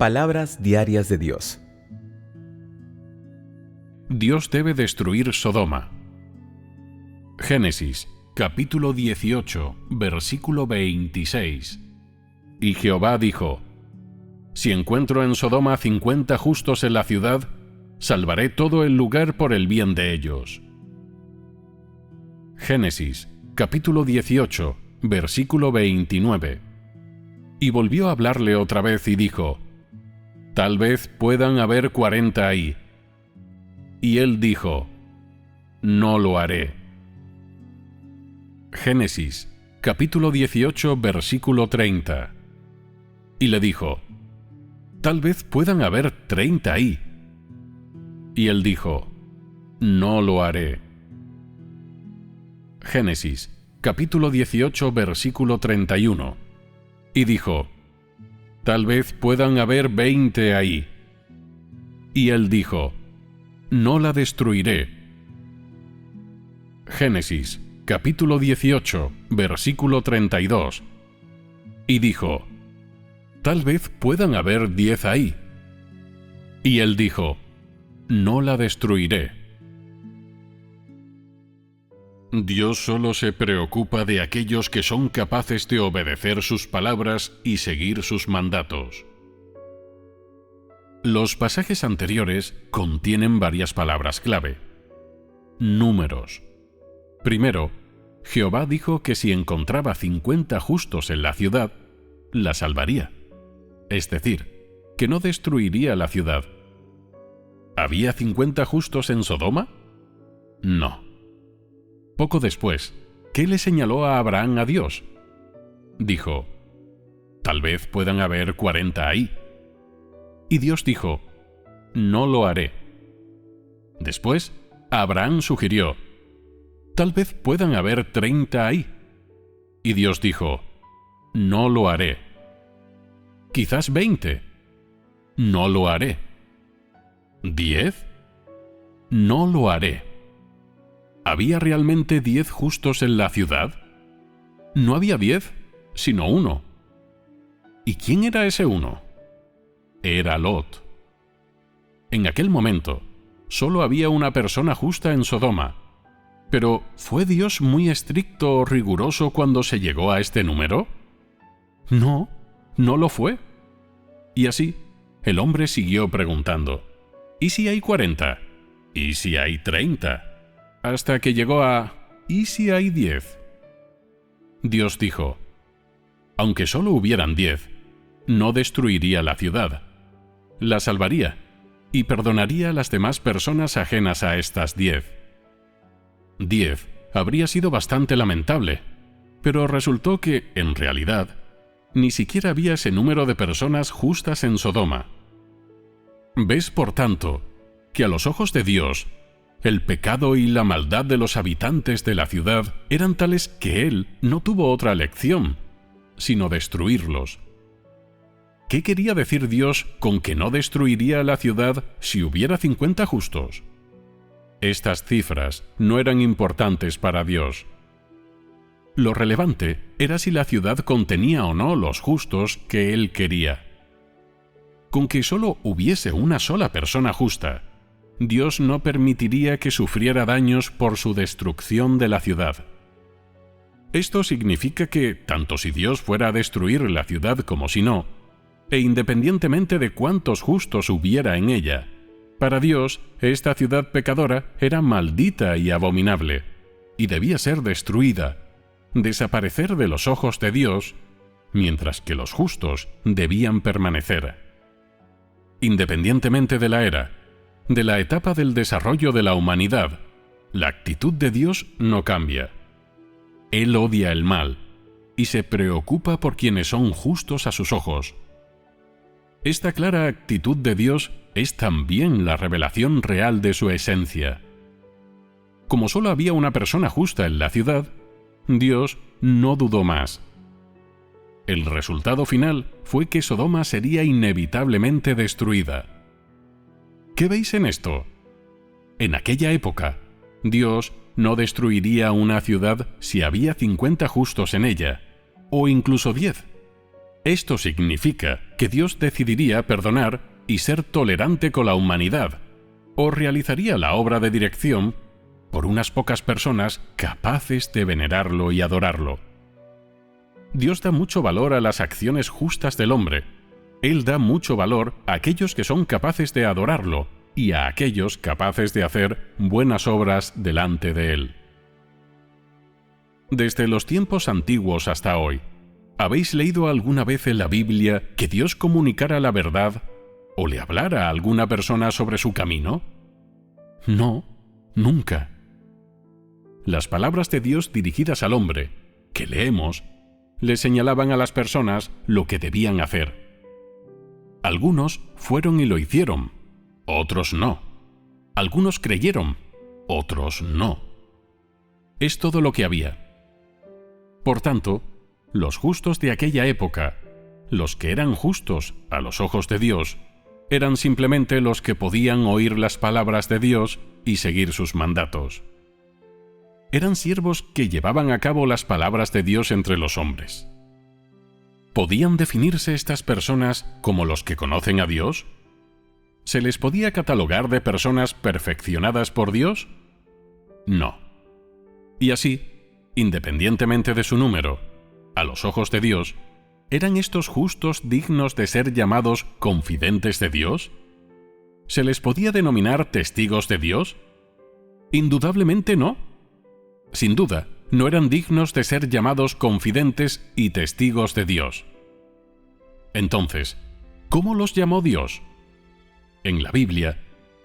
Palabras diarias de Dios. Dios debe destruir Sodoma. Génesis, capítulo 18, versículo 26. Y Jehová dijo: Si encuentro en Sodoma 50 justos en la ciudad, salvaré todo el lugar por el bien de ellos. Génesis, capítulo 18, versículo 29. Y volvió a hablarle otra vez y dijo: Tal vez puedan haber 40 ahí. Y él dijo: No lo haré. Génesis, capítulo 18, versículo 30. Y le dijo: Tal vez puedan haber 30 ahí. Y él dijo: No lo haré. Génesis, capítulo 18, versículo 31. Y dijo: Tal vez puedan haber 20 ahí. Y él dijo: No la destruiré. Génesis, capítulo 18, versículo 32. Y dijo: Tal vez puedan haber 10 ahí. Y él dijo: No la destruiré. Dios solo se preocupa de aquellos que son capaces de obedecer sus palabras y seguir sus mandatos. Los pasajes anteriores contienen varias palabras clave. Números. Primero, Jehová dijo que si encontraba 50 justos en la ciudad, la salvaría. Es decir, que no destruiría la ciudad. ¿Había 50 justos en Sodoma? No. Poco después, ¿qué le señaló a Abraham a Dios? Dijo: Tal vez puedan haber 40 ahí. Y Dios dijo: No lo haré. Después, Abraham sugirió: Tal vez puedan haber 30 ahí. Y Dios dijo: No lo haré. Quizás 20. No lo haré. 10. No lo haré. ¿Había realmente 10 justos en la ciudad? No había 10, sino 1. ¿Y quién era ese 1? Era Lot. En aquel momento, solo había una persona justa en Sodoma. Pero, ¿fue Dios muy estricto o riguroso cuando se llegó a este número? No, no lo fue. Y así, el hombre siguió preguntando: ¿y si hay 40? ¿Y si hay 30? Hasta que llegó a: ¿y si hay 10? Dios dijo: aunque solo hubieran 10, no destruiría la ciudad. La salvaría y perdonaría a las demás personas ajenas a estas 10. 10 habría sido bastante lamentable, pero resultó que, en realidad, ni siquiera había ese número de personas justas en Sodoma. ¿Ves, por tanto, que a los ojos de Dios, el pecado y la maldad de los habitantes de la ciudad eran tales que Él no tuvo otra elección, sino destruirlos? ¿Qué quería decir Dios con que no destruiría la ciudad si hubiera 50 justos? Estas cifras no eran importantes para Dios. Lo relevante era si la ciudad contenía o no los justos que Él quería. Con que solo hubiese una sola persona justa, Dios no permitiría que sufriera daños por su destrucción de la ciudad. Esto significa que, tanto si Dios fuera a destruir la ciudad como si no, e independientemente de cuántos justos hubiera en ella, para Dios esta ciudad pecadora era maldita y abominable, y debía ser destruida, desaparecer de los ojos de Dios, mientras que los justos debían permanecer. Independientemente de la era, de la etapa del desarrollo de la humanidad, la actitud de Dios no cambia. Él odia el mal y se preocupa por quienes son justos a sus ojos. Esta clara actitud de Dios es también la revelación real de su esencia. Como solo había una persona justa en la ciudad, Dios no dudó más. El resultado final fue que Sodoma sería inevitablemente destruida. ¿Qué veis en esto? En aquella época, Dios no destruiría una ciudad si había 50 justos en ella, o incluso 10. Esto significa que Dios decidiría perdonar y ser tolerante con la humanidad, o realizaría la obra de dirección por unas pocas personas capaces de venerarlo y adorarlo. Dios da mucho valor a las acciones justas del hombre. Él da mucho valor a aquellos que son capaces de adorarlo y a aquellos capaces de hacer buenas obras delante de Él. Desde los tiempos antiguos hasta hoy, ¿habéis leído alguna vez en la Biblia que Dios comunicara la verdad o le hablara a alguna persona sobre su camino? No, nunca. Las palabras de Dios dirigidas al hombre, que leemos, le señalaban a las personas lo que debían hacer. Algunos fueron y lo hicieron, otros no. Algunos creyeron, otros no. Es todo lo que había. Por tanto, los justos de aquella época, los que eran justos a los ojos de Dios, eran simplemente los que podían oír las palabras de Dios y seguir sus mandatos. Eran siervos que llevaban a cabo las palabras de Dios entre los hombres. ¿Podían definirse estas personas como los que conocen a Dios? ¿Se les podía catalogar de personas perfeccionadas por Dios? No. Y así, independientemente de su número, a los ojos de Dios, ¿eran estos justos dignos de ser llamados confidentes de Dios? ¿Se les podía denominar testigos de Dios? Indudablemente no. Sin duda, no eran dignos de ser llamados confidentes y testigos de Dios. Entonces, ¿cómo los llamó Dios? En la Biblia,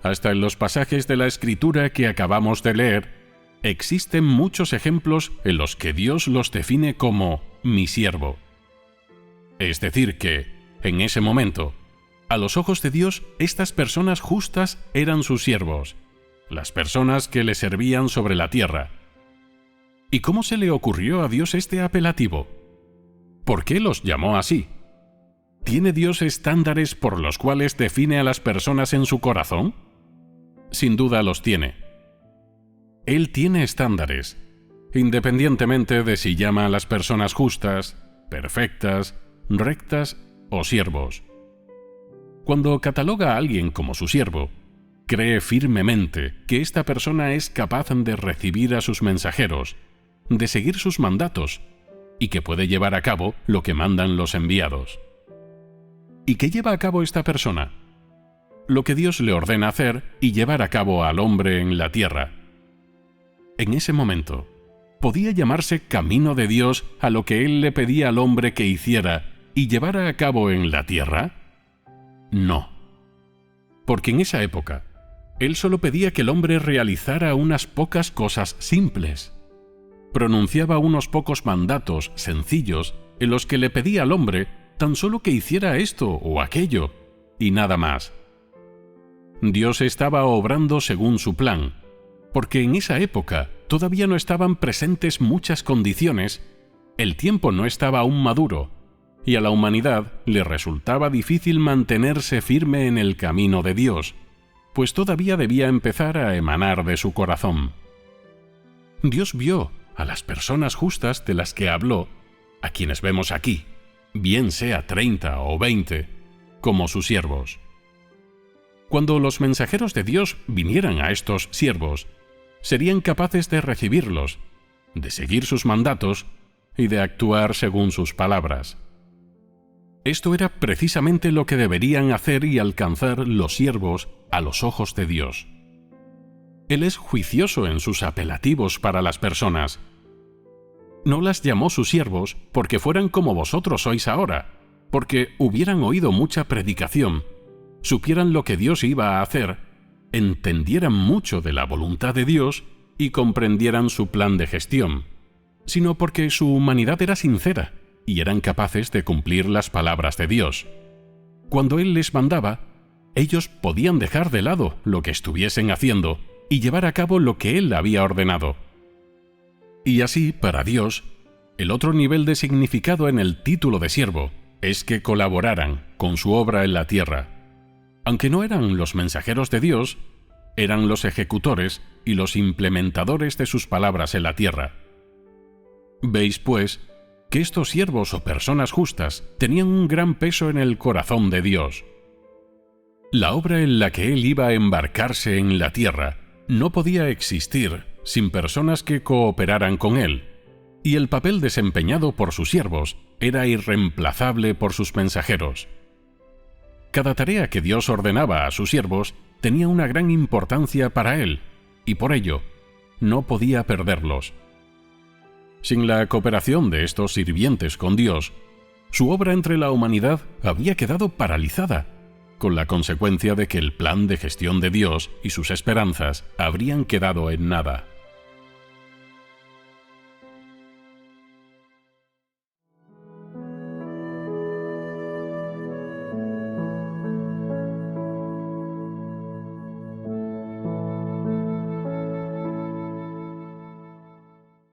hasta en los pasajes de la Escritura que acabamos de leer, existen muchos ejemplos en los que Dios los define como mi siervo. Es decir que, en ese momento, a los ojos de Dios, estas personas justas eran sus siervos, las personas que le servían sobre la tierra. ¿Y cómo se le ocurrió a Dios este apelativo? ¿Por qué los llamó así? ¿Tiene Dios estándares por los cuales define a las personas en su corazón? Sin duda los tiene. Él tiene estándares, independientemente de si llama a las personas justas, perfectas, rectas o siervos. Cuando cataloga a alguien como su siervo, cree firmemente que esta persona es capaz de recibir a sus mensajeros, de seguir sus mandatos, y que puede llevar a cabo lo que mandan los enviados. ¿Y qué lleva a cabo esta persona? Lo que Dios le ordena hacer y llevar a cabo al hombre en la tierra. En ese momento, ¿podía llamarse camino de Dios a lo que Él le pedía al hombre que hiciera y llevara a cabo en la tierra? No. Porque en esa época, Él solo pedía que el hombre realizara unas pocas cosas simples. Pronunciaba unos pocos mandatos sencillos en los que le pedía al hombre tan solo que hiciera esto o aquello, y nada más. Dios estaba obrando según su plan, porque en esa época todavía no estaban presentes muchas condiciones, el tiempo no estaba aún maduro, y a la humanidad le resultaba difícil mantenerse firme en el camino de Dios, pues todavía debía empezar a emanar de su corazón. Dios vio a las personas justas de las que habló, a quienes vemos aquí, bien sea 30 o 20, como sus siervos. Cuando los mensajeros de Dios vinieran a estos siervos, serían capaces de recibirlos, de seguir sus mandatos y de actuar según sus palabras. Esto era precisamente lo que deberían hacer y alcanzar los siervos a los ojos de Dios. Él es juicioso en sus apelativos para las personas. No las llamó sus siervos porque fueran como vosotros sois ahora, porque hubieran oído mucha predicación, supieran lo que Dios iba a hacer, entendieran mucho de la voluntad de Dios y comprendieran su plan de gestión, sino porque su humanidad era sincera y eran capaces de cumplir las palabras de Dios. Cuando Él les mandaba, ellos podían dejar de lado lo que estuviesen haciendo y llevar a cabo lo que Él había ordenado. Y así, para Dios, el otro nivel de significado en el título de siervo es que colaboraran con su obra en la tierra. Aunque no eran los mensajeros de Dios, eran los ejecutores y los implementadores de sus palabras en la tierra. Veis, pues, que estos siervos o personas justas tenían un gran peso en el corazón de Dios. La obra en la que Él iba a embarcarse en la tierra no podía existir sin personas que cooperaran con Él, y el papel desempeñado por sus siervos era irreemplazable por sus mensajeros. Cada tarea que Dios ordenaba a sus siervos tenía una gran importancia para Él, y por ello no podía perderlos. Sin la cooperación de estos sirvientes con Dios, su obra entre la humanidad había quedado paralizada, con la consecuencia de que el plan de gestión de Dios y sus esperanzas habrían quedado en nada.